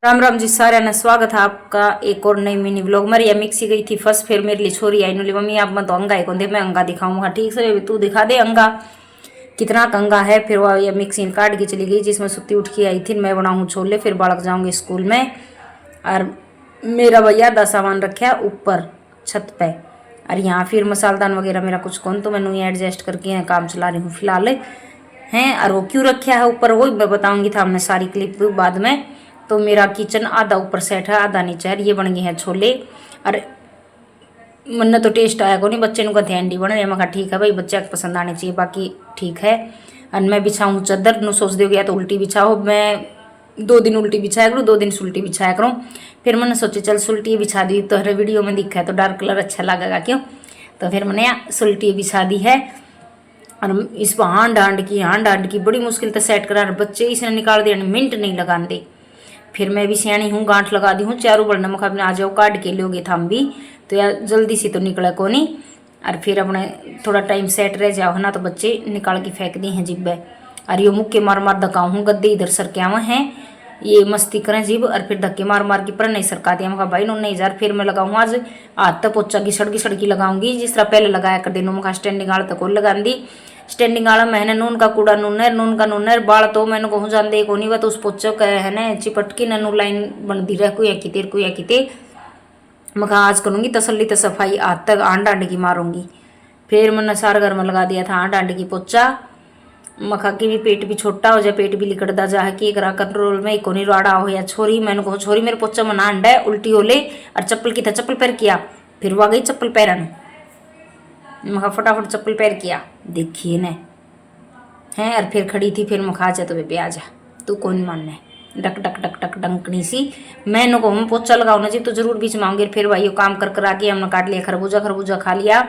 राम राम जी सारे ने स्वागत है आपका एक और नई मिनी ब्लॉग। मेरी ये मिक्सी गई थी फर्स्ट, फिर मेरे लिए छोरी आई नुली मम्मी आप मत अंगा है कौन दे मैं अंगा दिखाऊंगा। ठीक से तू दिखा दे अंगा कितना कंगा है। फिर वो ये मिक्सी काट के चली गई जिसमें सुती उठ के आई थी। मैं बनाऊँ छोले फिर बालक जाऊंगी स्कूल में। और मेरा भैया दा सामान रखा है ऊपर छत पे और यहाँ फिर मसालदान वगैरह मेरा कुछ कौन तो मैंने एडजस्ट करके काम चला रही हूँ फिलहाल हैं। और वो क्यों रखा है ऊपर वो मैं बताऊंगी था हमने सारी क्लिप बाद में। तो मेरा किचन आधा ऊपर सेट है आधा नीचे है। ये बन गए हैं छोले और मन तो टेस्ट आया को नहीं बच्चे का ध्यान नहीं बन रहे। मैं कहा ठीक है भाई बच्चे को पसंद आने चाहिए बाकी ठीक है। और मैं बिछाऊँ चादर न सोच दो गया तो उल्टी बिछाओ। मैं 2 दिन उल्टी बिछाया करूँ 2 दिन सुल्टी बिछाया करूँ। फिर मैंने सोचे चल सुल्टी बिछा दी तो हर वीडियो में दिखा है तो डार्क कलर अच्छा लगेगा क्यों। तो फिर मैंने सुल्टी बिछा दी है। और इस पर हांड की बड़ी मुश्किल से सेट करा बच्चे इसने निकाल दिया मिनट नहीं लगान दे। फिर मैं भी सियाणी हूँ गांठ लगा दी हूँ चारों बड़ नमक अपने आ जाओ काट के लोगे था हम भी तो यार जल्दी से तो निकला को नहीं। और फिर अपने थोड़ा टाइम सेट रह जाओ है ना तो बच्चे निकाल के फेंक दी हैं जिब्बे। और ये मुक्के मार मार धक्काऊँ हूँ गद्दे इधर सर के आवा हैं ये मस्ती करें जिब और फिर धक्के मार मार के पर नहीं सरका दिया। मैं कहा भाई नहीं जार फिर मैं लगाऊँ आज हाथ तक पोचा की सड़की लगाऊंगी जिस तरह पहले लगाया कर दिनों में स्टैंडिंग आड़ तक लगा दी। स्टैंडिंग आड़ा मैंने नून का कूड़ा नूनर बाल तो मैंने कहूँ जान दे को नहीं बा तो उस पोचो का है ना चिपटकी नू लाइन बन दी रह को या किते मैं कहा आज करूँगी तसल्ली तो सफाई आज तक आंड की मारूंगी। फिर मैंने सार घर में लगा दिया था आंड की पोचा। मखा की भी पेट भी छोटा हो जाए पेट भी लिकड़ता जा है कि एक कंट्रोल में एक नहीं राड़ा हो या छोरी मैंने कहो छोरी मेरे पोचा में ना अंडा है उल्टी हो ले और चप्पल की था चप्पल पैर किया फिर वह गई चप्पल पैरन मखा फटाफट चप्पल पैर किया देखिए ने हैं। और फिर खड़ी थी फिर मखा जा तो बेबे आ जा तू कौन मानने डक डक डक डक डंकनी सी मैं नो कहूँ पोचा लगाओ ना जी तो जरूर बीच मांगे। फिर भाई काम कर आके हमने काट लिया खरबूजा खा लिया।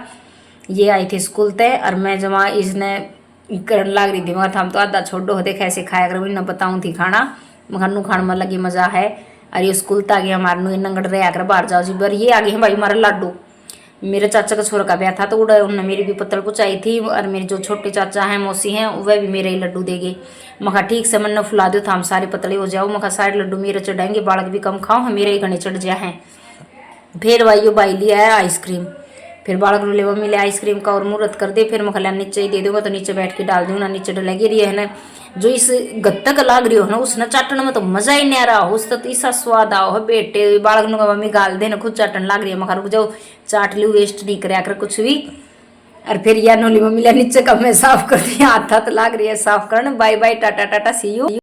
ये आए थे स्कूल तय और मैं जमा इसने करन लाग रही थी मगर हम तो आधा छोड़ो देख ऐसे खाया कर न बताऊँ थी खाना मगर नू खाने में लगी मजा है। और ये स्कूल तक आ गया हमारे नू नंगड़ रहे आकर बाहर जाओ जी बर ये आ गए हैं भाई हमारा लाडू। मेरे चाचा का छोरा का ब्याह था तो उड़ा उन्होंने मेरी भी पत्तल पुचाई थी और मेरे जो छोटे चाचा हैं मौसी हैं वह भी मेरे ही लड्डू देंगे। मखा ठीक से मन फुला दो था हम सारे पतले हो जाओ मखा सारे लड्डू मेरे चढ़ाएंगे बालक भी कम खाओ हम मेरे ही घने चढ़ जाए हैं। फिर भाई भाई लिया है आइसक्रीम फिर बालक रोले वो मिले आइसक्रीम का और मुहूर्त कर दे फिर मखला नीचे ही दे दूंगा तो नीचे बैठ के डाल दूंगा नीचे डलेगी रही है ना जो इस गत्तक लाग रही हो ना उसने चाटने में तो मजा ही नहीं आ रहा हो उसका तो ऐसा स्वाद आओ है बेटे बालक नु मम्मी गाल दे ना खुद चाटन लाग रही है मखा रुक जाओ चाट ली वेस्ट नहीं करे कर कुछ भी। और फिर यार नोली मम्मी नीचे कब में साफ कर दिया हाथ हाथ लाग रही है साफ करने bye bye tata tata see you.